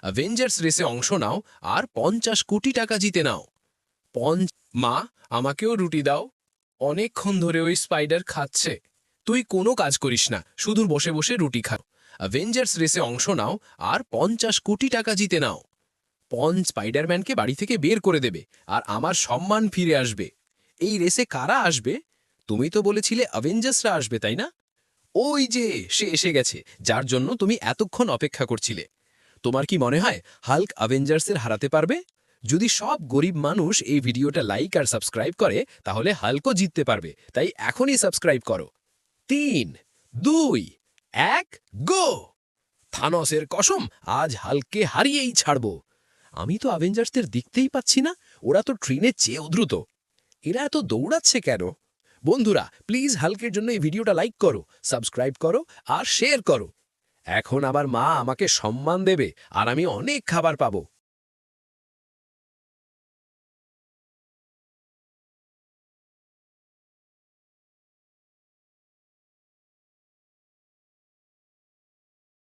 Avengers রেসে অংশ নাও আর 50 কোটি টাকা জিতে নাও। মা, আমাকেও রুটি দাও। অনেকক্ষণ ধরে ওই স্পাইডার খাচ্ছে। তুই কোনো কাজ করিস না, শুধু বসে বসে রুটি খা। অ্যাভেঞ্জার্স রেসে অংশ নাও আর 50 কোটি টাকা জিতে নাও। স্পাইডারম্যানকে বাড়ি থেকে বের করে দেবে আর আমার সম্মান ফিরে আসবে। এই রেসে কারা আসবে? তুমি তো বলেছিলে অ্যাভেঞ্জার্সরা আসবে, তাই না? ওই যে সে এসে গেছে, যার জন্য তুমি এতক্ষণ অপেক্ষা করছিলে। তোমার কি মনে হয় হাল্ক অ্যাভেঞ্জার্সের হারাতে পারবে? যদি সব গরিব মানুষ এই ভিডিওটা লাইক আর সাবস্ক্রাইব করে, তাহলে হাল্কও জিততে পারবে। তাই এখনই সাবস্ক্রাইব করো। 3, 2, 1, গো! থানোসের কসম, আজ হাল্ককে হারিয়েই ছাড়ব। আমি তো অ্যাভেঞ্জার্সদের দেখতেই পাচ্ছি না। ওরা তো ট্রেনের চেয়েও দ্রুত। এরা এত দৌড়াচ্ছে কেন? বন্ধুরা, প্লিজ হাল্কের জন্য এই ভিডিওটা লাইক করো, সাবস্ক্রাইব করো আর শেয়ার করো। এখন আবার মা আমাকে সম্মান দেবে আর আমি অনেক খাবার পাবো।